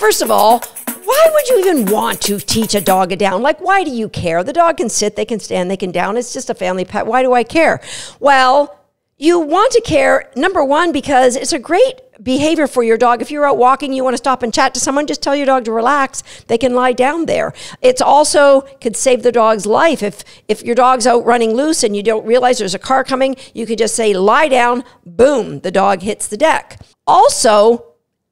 First of all, why would you even want to teach a dog a down? Like, why do you care? The dog can sit, they can stand, they can down. It's just a family pet. Why do I care? Well, you want to care, number one, because it's a great behavior for your dog. If you're out walking, you want to stop and chat to someone, just tell your dog to relax. They can lie down there. It's also could save the dog's life. If your dog's out running loose and you don't realize there's a car coming, you could just say, lie down, boom, the dog hits the deck. Also,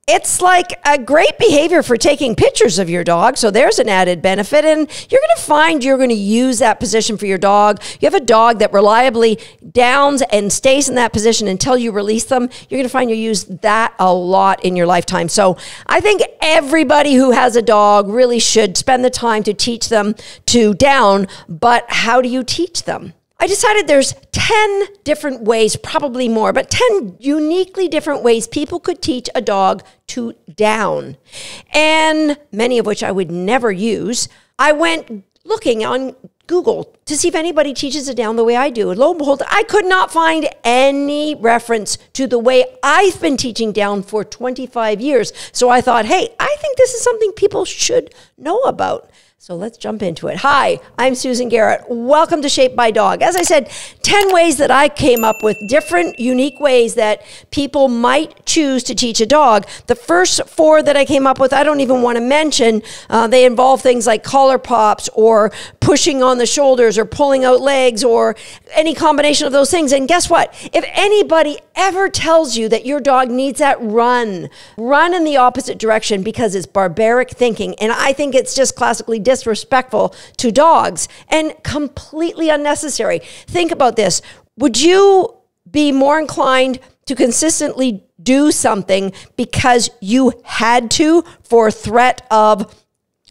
it's like a great behavior for taking pictures of your dog. So there's an added benefit. And you're going to find you're going to use that position for your dog. You have a dog that reliably downs and stays in that position until you release them. You're going to find you use that a lot in your lifetime. So I think everybody who has a dog really should spend the time to teach them to down. But how do you teach them? I decided there's 10 different ways, probably more, but 10 uniquely different ways people could teach a dog to down, and many of which I would never use. I went looking on Google to see if anybody teaches it down the way I do. And lo and behold, I could not find any reference to the way I've been teaching down for 25 years. So I thought, hey, I think this is something people should know about. So let's jump into it. Hi, I'm Susan Garrett. Welcome to Shaped by Dog. As I said, 10 ways that I came up with, different, unique ways that people might choose to teach a dog. The first 4 that I came up with, I don't even want to mention. They involve things like collar pops or pushing on the shoulders or pulling out legs or any combination of those things. And guess what? If anybody ever tells you that your dog needs that, run in the opposite direction, because it's barbaric thinking. And I think it's just classically disrespectful to dogs and completely unnecessary. Think about this. Would you be more inclined to consistently do something because you had to, for threat of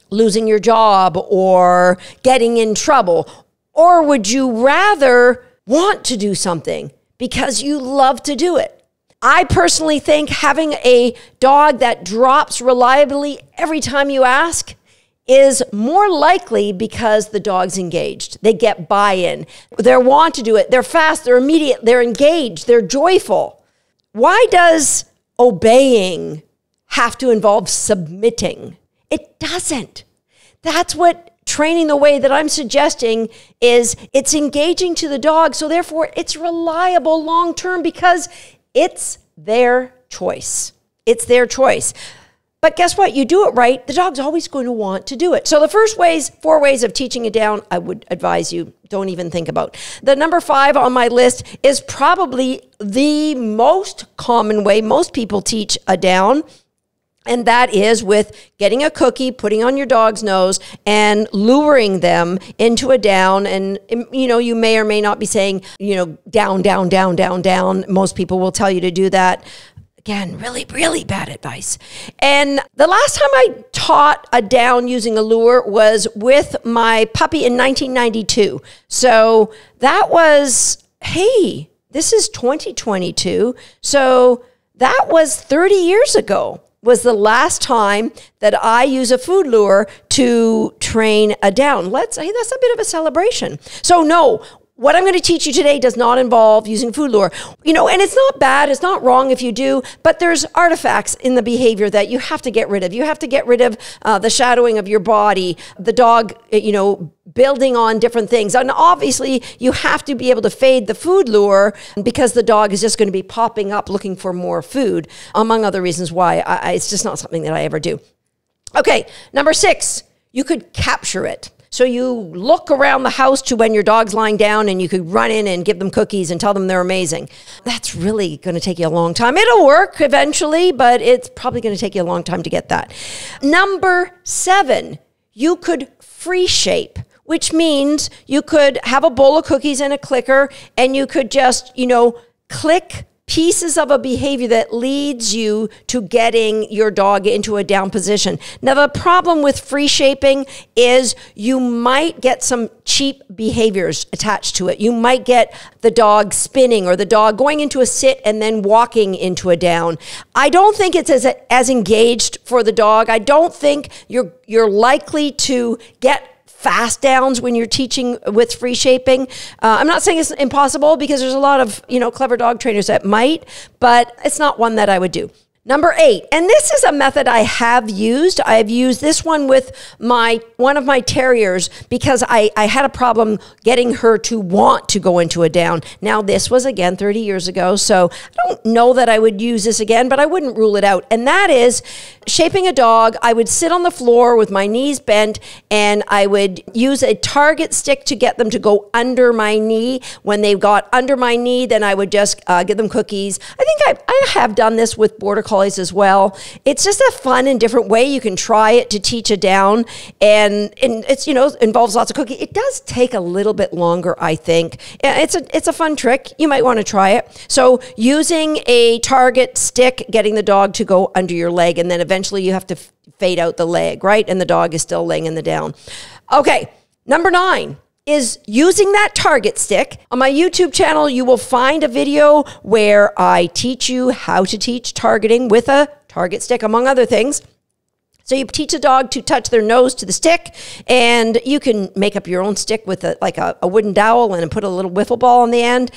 losing your job or getting in trouble? Or would you rather want to do something because you love to do it? I personally think having a dog that drops reliably every time you ask is more likely because the dog's engaged. They get buy-in. They want to do it. They're fast, they're immediate, they're engaged, they're joyful. Why does obeying have to involve submitting? It doesn't. That's what training the way that I'm suggesting is. It's engaging to the dog, so therefore it's reliable long-term because it's their choice. It's their choice. But guess what? You do it right, the dog's always going to want to do it. So the first 4 ways of teaching it down, I would advise you don't even think about. The number 5 on my list is probably the most common way most people teach a down. And that is with getting a cookie, putting on your dog's nose, and luring them into a down. And, you know, you may or may not be saying, you know, down, down, down, down, down. Most people will tell you to do that. Again, really, really bad advice. And the last time I taught a down using a lure was with my puppy in 1992. So that was, hey, this is 2022. So that was 30 years ago. Was the last time that I use a food lure to train a down. Hey, that's a bit of a celebration. So no, what I'm going to teach you today does not involve using food lure. You know, and it's not bad, it's not wrong if you do, but there's artifacts in the behavior that you have to get rid of. You have to get rid of the shadowing of your body, the dog, you know, building on different things. And obviously, you have to be able to fade the food lure because the dog is just going to be popping up looking for more food, among other reasons why it's just not something that I ever do. Okay, number 6, you could capture it. So you look around the house to when your dog's lying down and you could run in and give them cookies and tell them they're amazing. That's really going to take you a long time. It'll work eventually, but it's probably going to take you a long time to get that. Number 7, you could free shape, which means you could have a bowl of cookies and a clicker and you could just, you know, click pieces of a behavior that leads you to getting your dog into a down position. Now, the problem with free shaping is you might get some cheap behaviors attached to it. You might get the dog spinning or the dog going into a sit and then walking into a down. I don't think it's as engaged for the dog. I don't think you're likely to get fast downs when you're teaching with free shaping. I'm not saying it's impossible because there's a lot of, you know, clever dog trainers that might, but it's not one that I would do. Number 8, and this is a method I have used. I've used this one with one of my terriers because I had a problem getting her to want to go into a down. Now, this was, again, 30 years ago, so I don't know that I would use this again, but I wouldn't rule it out. And that is shaping a dog. I would sit on the floor with my knees bent, and I would use a target stick to get them to go under my knee. When they got under my knee, then I would just give them cookies. I think I have done this with Border Collies as well. It's just a fun and different way you can try it to teach a down, and it's, involves lots of cookie. It does take a little bit longer, I think. It's a fun trick. You might want to try it. So using a target stick, getting the dog to go under your leg, and then eventually you have to fade out the leg, right? And the dog is still laying in the down. Okay, number 9 is using that target stick. On my YouTube channel, you will find a video where I teach you how to teach targeting with a target stick, among other things. So you teach a dog to touch their nose to the stick, and you can make up your own stick with a wooden dowel and put a little wiffle ball on the end.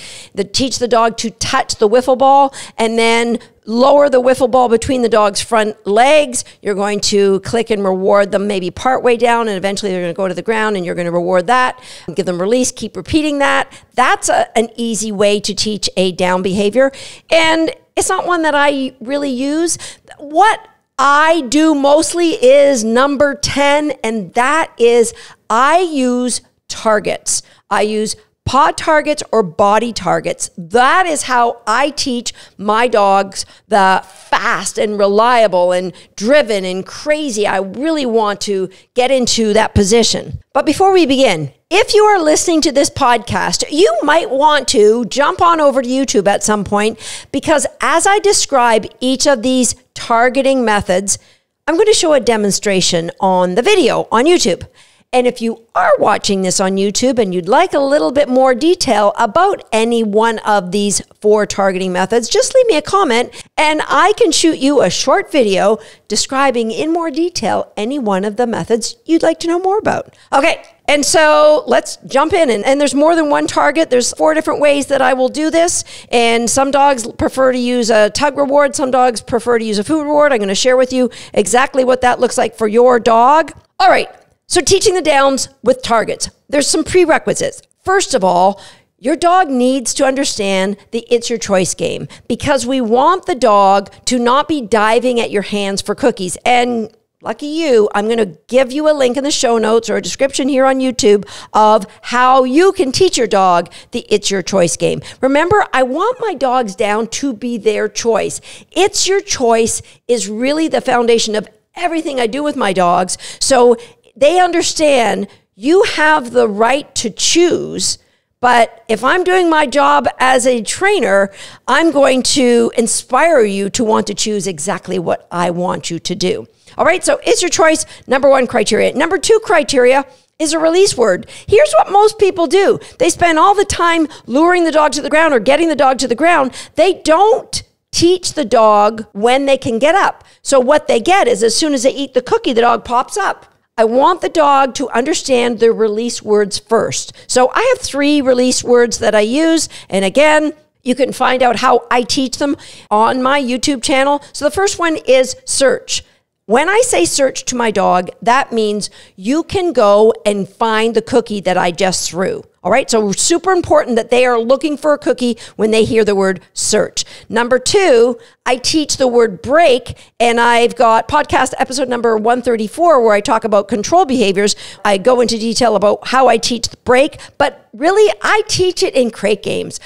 Teach the dog to touch the wiffle ball, and then lower the wiffle ball between the dog's front legs. You're going to click and reward them maybe part way down, and eventually they're going to go to the ground, and you're going to reward that. Give them release, keep repeating that. That's an easy way to teach a down behavior, and it's not one that I really use. What I do mostly is number 10, and that is I use targets. I use paw targets or body targets. That is how I teach my dogs the fast and reliable and driven and crazy. I really want to get into that position. But before we begin, if you are listening to this podcast, you might want to jump on over to YouTube at some point, because as I describe each of these targeting methods, I'm going to show a demonstration on the video on YouTube. And if you are watching this on YouTube and you'd like a little bit more detail about any one of these 4 targeting methods, just leave me a comment and I can shoot you a short video describing in more detail any one of the methods you'd like to know more about. Okay, and so let's jump in. And there's more than one target. There's 4 different ways that I will do this. And some dogs prefer to use a tug reward. Some dogs prefer to use a food reward. I'm going to share with you exactly what that looks like for your dog. All right. So teaching the downs with targets, there's some prerequisites. First of all, your dog needs to understand the it's your choice game, because we want the dog to not be diving at your hands for cookies. And lucky you, I'm going to give you a link in the show notes or a description here on YouTube of how you can teach your dog the it's your choice game. Remember, I want my dogs down to be their choice. It's your choice is really the foundation of everything I do with my dogs. So they understand you have the right to choose, but if I'm doing my job as a trainer, I'm going to inspire you to want to choose exactly what I want you to do. All right, so it's your choice, number 1 criteria. Number 2 criteria is a release word. Here's what most people do. They spend all the time luring the dog to the ground or getting the dog to the ground. They don't teach the dog when they can get up. So what they get is as soon as they eat the cookie, the dog pops up. I want the dog to understand the release words first. So I have 3 release words that I use. And again, you can find out how I teach them on my YouTube channel. So the first one is search. When I say search to my dog, that means you can go and find the cookie that I just threw. All right, so super important that they are looking for a cookie when they hear the word search. Number 2, I teach the word break, and I've got podcast episode number 134 where I talk about control behaviors. I go into detail about how I teach the break, but really I teach it in crate games.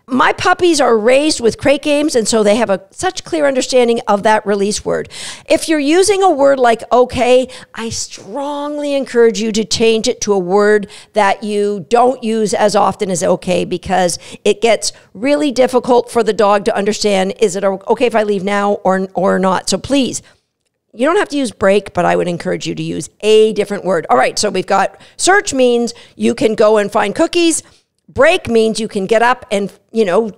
My puppies are raised with crate games, and so they have such clear understanding of that release word. If you're using a word like okay, I strongly encourage you to change it to a word that you don't use as often as okay, because it gets really difficult for the dog to understand, is it okay if I leave now or not? So please, you don't have to use break, but I would encourage you to use a different word. All right, so we've got search means you can go and find cookies. Break means you can get up and,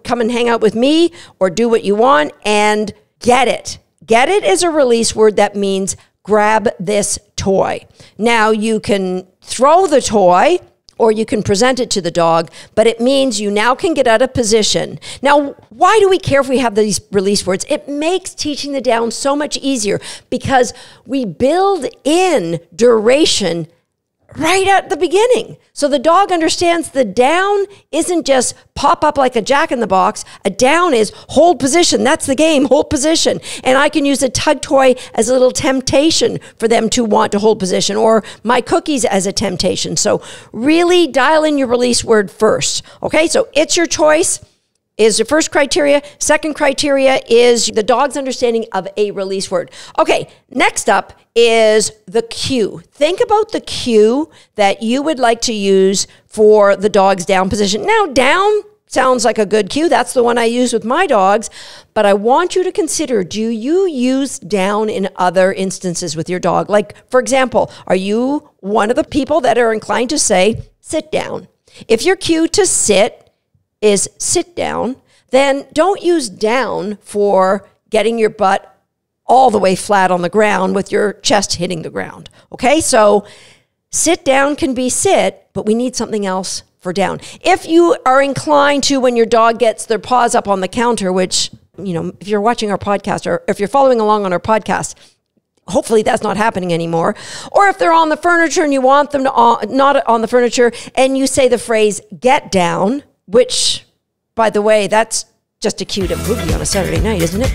come and hang out with me or do what you want. And get it. Get it is a release word that means grab this toy. Now you can throw the toy, or you can present it to the dog, but it means you now can get out of position. Now, why do we care if we have these release words? It makes teaching the down so much easier because we build in duration right at the beginning. So the dog understands the down isn't just pop up like a jack-in-the-box. A down is hold position. That's the game, hold position. And I can use a tug toy as a little temptation for them to want to hold position, or my cookies as a temptation. So really dial in your release word first. Okay, so it's your choice is the first criteria. Second criteria is the dog's understanding of a release word. Okay, next up is the cue. Think about the cue that you would like to use for the dog's down position. Now, down sounds like a good cue. That's the one I use with my dogs. But I want you to consider, do you use down in other instances with your dog? Like, for example, are you one of the people that are inclined to say, sit down? If your cue to sit is sit down, then don't use down for getting your butt all the way flat on the ground with your chest hitting the ground. Okay, so sit down can be sit, but we need something else for down. If you are inclined to, when your dog gets their paws up on the counter, which, you know, if you're watching our podcast or if you're following along on our podcast, hopefully that's not happening anymore. Or if they're on the furniture and you want them to not on the furniture and you say the phrase get down, which, by the way, that's just a cue to boogie on a Saturday night, isn't it?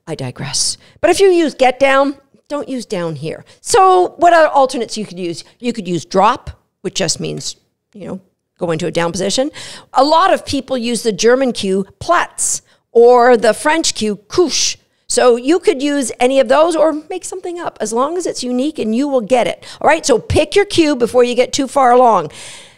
I digress. But if you use get down, don't use down here. So what other alternates you could use? You could use drop, which just means, you know, go into a down position. A lot of people use the German cue Platz or the French cue couche. So you could use any of those or make something up as long as it's unique and you will get it. All right, so pick your cue before you get too far along.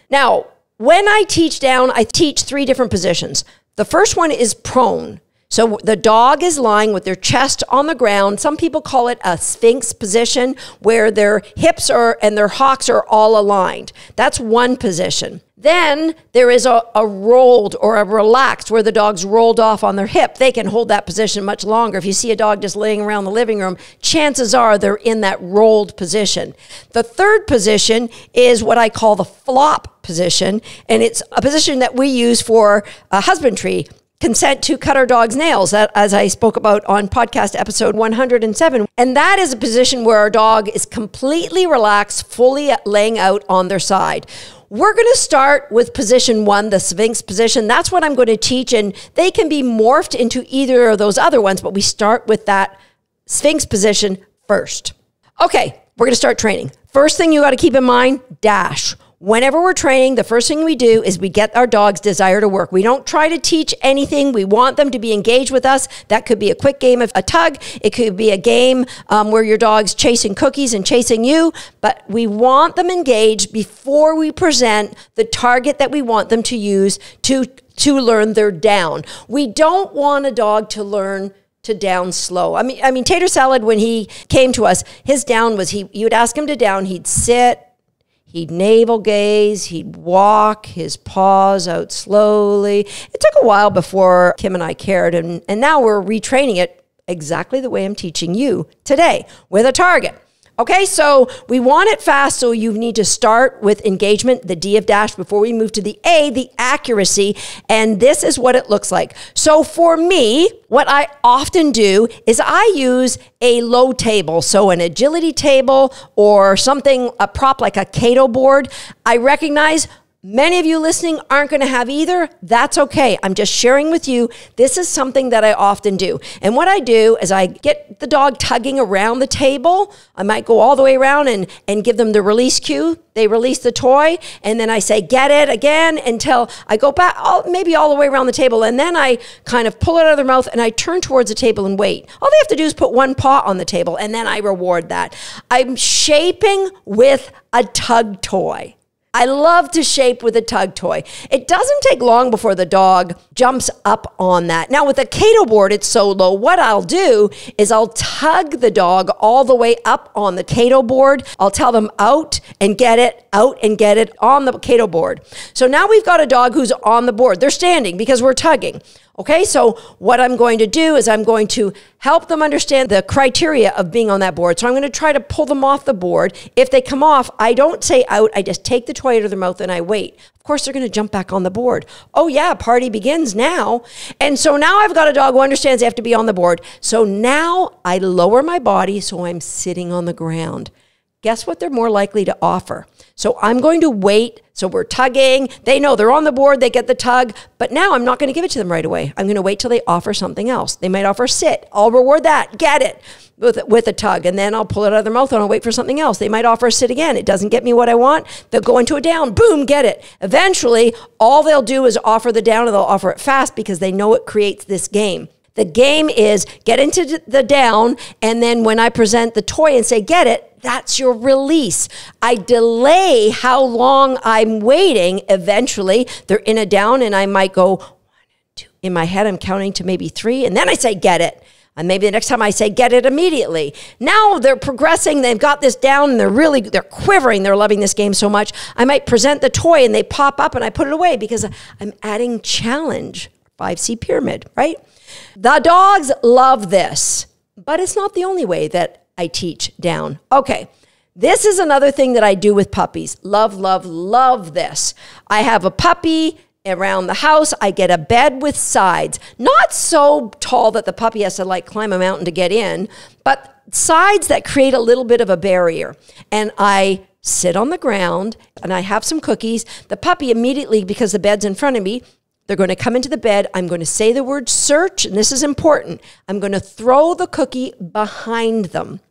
Now, when I teach down, I teach 3 different positions. The first one is prone. So the dog is lying with their chest on the ground. Some people call it a sphinx position, where their hips and their hocks are all aligned. That's one position. Then there is a rolled or a relaxed, where the dog's rolled off on their hip. They can hold that position much longer. If you see a dog just laying around the living room, chances are they're in that rolled position. The third position is what I call the flop position, and it's a position that we use for husbandry. Consent to cut our dog's nails, as I spoke about on podcast episode 107. And that is a position where our dog is completely relaxed, fully laying out on their side. We're going to start with position 1, the Sphinx position. That's what I'm going to teach, and they can be morphed into either of those other ones, but we start with that Sphinx position first. Okay, we're going to start training. First thing you got to keep in mind, dash. Whenever we're training, the first thing we do is we get our dog's desire to work. We don't try to teach anything. We want them to be engaged with us. That could be a quick game of a tug. It could be a game where your dog's chasing cookies and chasing you. But we want them engaged before we present the target that we want them to use to learn their down. We don't want a dog to learn to down slow. I mean, Tater Salad, when he came to us, his down was you would ask him to down, he'd sit, he'd navel gaze, he'd walk his paws out slowly. It took a while before Kim and I cared, and now we're retraining it exactly the way I'm teaching you today with a target. Okay, so we want it fast, so you need to start with engagement, the D of dash, before we move to the A, the accuracy, and this is what it looks like. So for me, what I often do is I use a low table, so an agility table or something, a prop like a Cato board. I recognize many of you listening aren't going to have either. That's okay. I'm just sharing with you. This is something that I often do. And what I do is I get the dog tugging around the table. I might go all the way around and give them the release cue. They release the toy, and then I say, get it again, until I go back, maybe all the way around the table. And then I kind of pull it out of their mouth and I turn towards the table and wait. All they have to do is put one paw on the table, and then I reward that. I'm shaping with a tug toy. I love to shape with a tug toy. It doesn't take long before the dog jumps up on that. Now with a Cato board, it's so low. What I'll do is I'll tug the dog all the way up on the Cato board. I'll tell them out and get it on the Cato board. So now we've got a dog who's on the board. They're standing because we're tugging. Okay, so what I'm going to do is I'm going to help them understand the criteria of being on that board. So I'm going to try to pull them off the board. If they come off, I don't say out. I just take the toy out of their mouth and I wait. Of course, they're going to jump back on the board. Oh yeah, party begins now. And so now I've got a dog who understands they have to be on the board. So now I lower my body so I'm sitting on the ground. Guess what they're more likely to offer? So I'm going to wait. So we're tugging. They know they're on the board. They get the tug. But now I'm not going to give it to them right away. I'm going to wait till they offer something else. They might offer sit. I'll reward that. Get it with a tug. And then I'll pull it out of their mouth and I'll wait for something else. They might offer a sit again. It doesn't get me what I want. They'll go into a down. Boom, get it. Eventually, all they'll do is offer the down, and they'll offer it fast because they know it creates this game. The game is get into the down, and then when I present the toy and say, get it, that's your release. I delay how long I'm waiting. Eventually, they're in a down, and I might go 1 and 2. In my head, I'm counting to maybe 3, and then I say, get it. And maybe the next time I say, get it immediately. Now they're progressing. They've got this down, and they're quivering. They're loving this game so much. I might present the toy, and they pop up, and I put it away because I'm adding challenge. 5C pyramid, right? The dogs love this, but it's not the only way that I teach down. Okay, this is another thing that I do with puppies. Love, love, love this. I have a puppy around the house. I get a bed with sides, not so tall that the puppy has to like climb a mountain to get in, but sides that create a little bit of a barrier. And I sit on the ground and I have some cookies. The puppy immediately, because the bed's in front of me, they're going to come into the bed. I'm going to say the word search, and this is important. I'm going to throw the cookie behind them.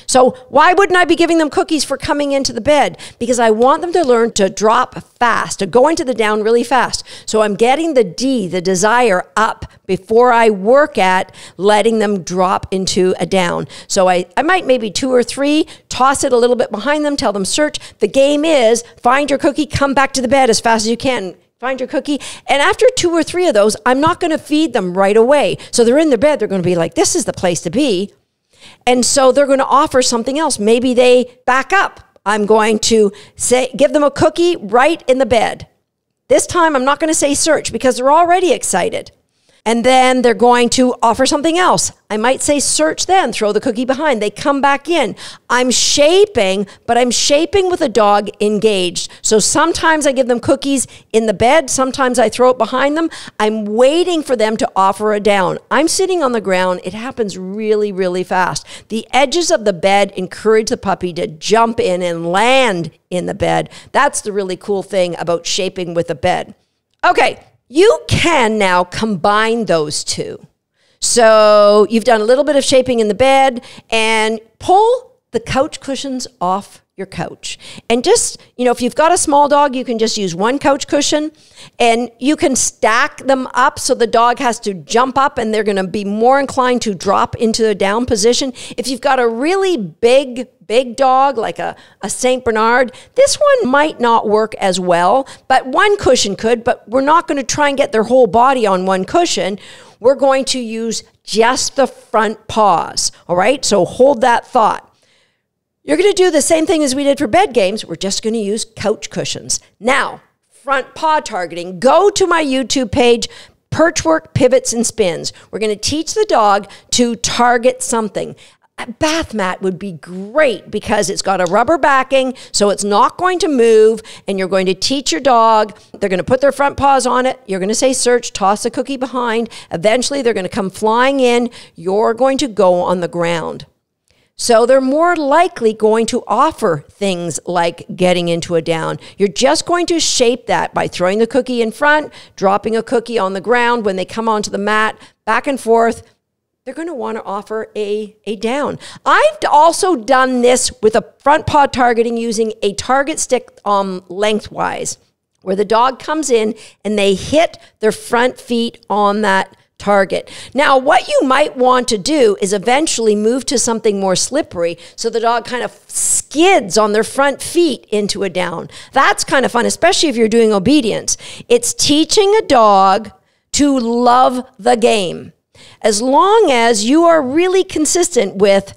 So why wouldn't I be giving them cookies for coming into the bed? Because I want them to learn to drop fast, to go into the down really fast. So I'm getting the D, the desire, up before I work at letting them drop into a down. So I might maybe 2 or 3, toss it a little bit behind them, tell them search. The game is find your cookie, come back to the bed as fast as you can. Find your cookie. And after 2 or 3 of those, I'm not going to feed them right away. So they're in their bed. They're going to be like, this is the place to be. And so they're going to offer something else. Maybe they back up. I'm going to give them a cookie right in the bed. This time, I'm not going to say search because they're already excited. And then they're going to offer something else. I might say search then, throw the cookie behind. They come back in. I'm shaping, but I'm shaping with a dog engaged. So sometimes I give them cookies in the bed. Sometimes I throw it behind them. I'm waiting for them to offer a down. I'm sitting on the ground. It happens really, really fast. The edges of the bed encourage the puppy to jump in and land in the bed. That's the really cool thing about shaping with a bed. Okay. You can now combine those two. So you've done a little bit of shaping in the bed and pull the couch cushions off your couch. And just, if you've got a small dog, you can just use one couch cushion and you can stack them up so the dog has to jump up and they're going to be more inclined to drop into the down position. If you've got a really big dog like a St. Bernard, this one might not work as well, but one cushion could, but we're not going to try and get their whole body on one cushion. We're going to use just the front paws, all right? So hold that thought. You're going to do the same thing as we did for bed games. We're just going to use couch cushions. Now, front paw targeting. Go to my YouTube page, Perchwork, Pivots, and Spins. We're going to teach the dog to target something. A bath mat would be great because it's got a rubber backing, so it's not going to move, and you're going to teach your dog. They're going to put their front paws on it. You're going to say search, toss a cookie behind. Eventually, they're going to come flying in. You're going to go on the ground. So they're more likely going to offer things like getting into a down. You're just going to shape that by throwing the cookie in front, dropping a cookie on the ground. When they come onto the mat, back and forth, they're going to want to offer a down. I've also done this with a front paw targeting using a target stick lengthwise, where the dog comes in and they hit their front feet on that target. Now, what you might want to do is eventually move to something more slippery so the dog kind of skids on their front feet into a down. That's kind of fun, especially if you're doing obedience. It's teaching a dog to love the game. As long as you are really consistent with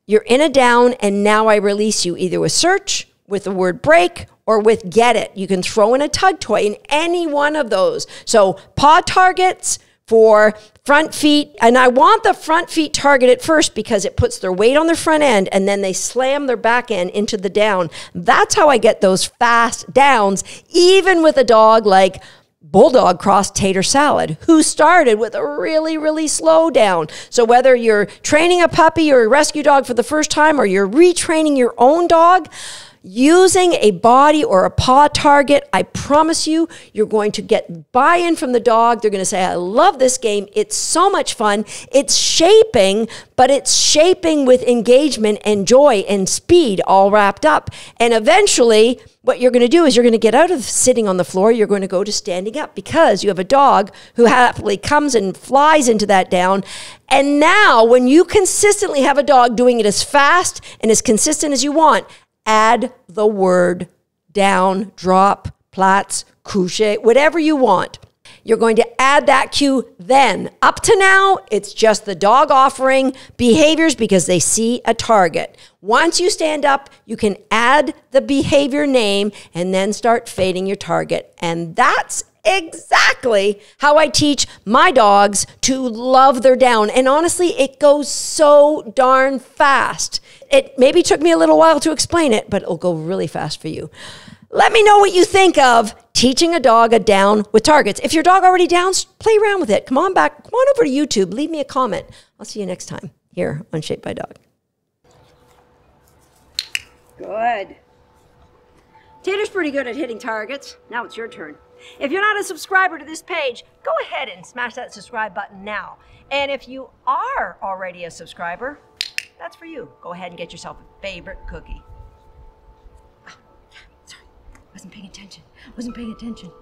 you're in a down and now I release you, either with search, with the word break, or with get it. You can throw in a tug toy in any one of those. So paw targets, for front feet. And I want the front feet targeted first because it puts their weight on their front end and then they slam their back end into the down. That's how I get those fast downs, even with a dog like Bulldog Cross Tater Salad, who started with a really, really slow down. So whether you're training a puppy or a rescue dog for the first time, or you're retraining your own dog, using a body or a paw target, I promise you, you're going to get buy-in from the dog. They're going to say, I love this game. It's so much fun. It's shaping, but it's shaping with engagement and joy and speed all wrapped up. And eventually, what you're going to do is you're going to get out of sitting on the floor. You're going to go to standing up because you have a dog who happily comes and flies into that down. And now, when you consistently have a dog doing it as fast and as consistent as you want, add the word down, drop, plats, couche, whatever you want. You're going to add that cue then. Up to now, it's just the dog offering behaviors because they see a target. Once you stand up, you can add the behavior name and then start fading your target. And that's exactly how I teach my dogs to love their down. And honestly, it goes so darn fast. It maybe took me a little while to explain it, but it'll go really fast for you. Let me know what you think of teaching a dog a down with targets. If your dog already downs, play around with it. Come on back. Come on over to YouTube. Leave me a comment. I'll see you next time here on Shaped by Dog. Good. Tater's pretty good at hitting targets. Now it's your turn. If you're not a subscriber to this page, go ahead and smash that subscribe button now. And if you are already a subscriber, that's for you. Go ahead and get yourself a favorite cookie. Oh, yeah, sorry. Wasn't paying attention.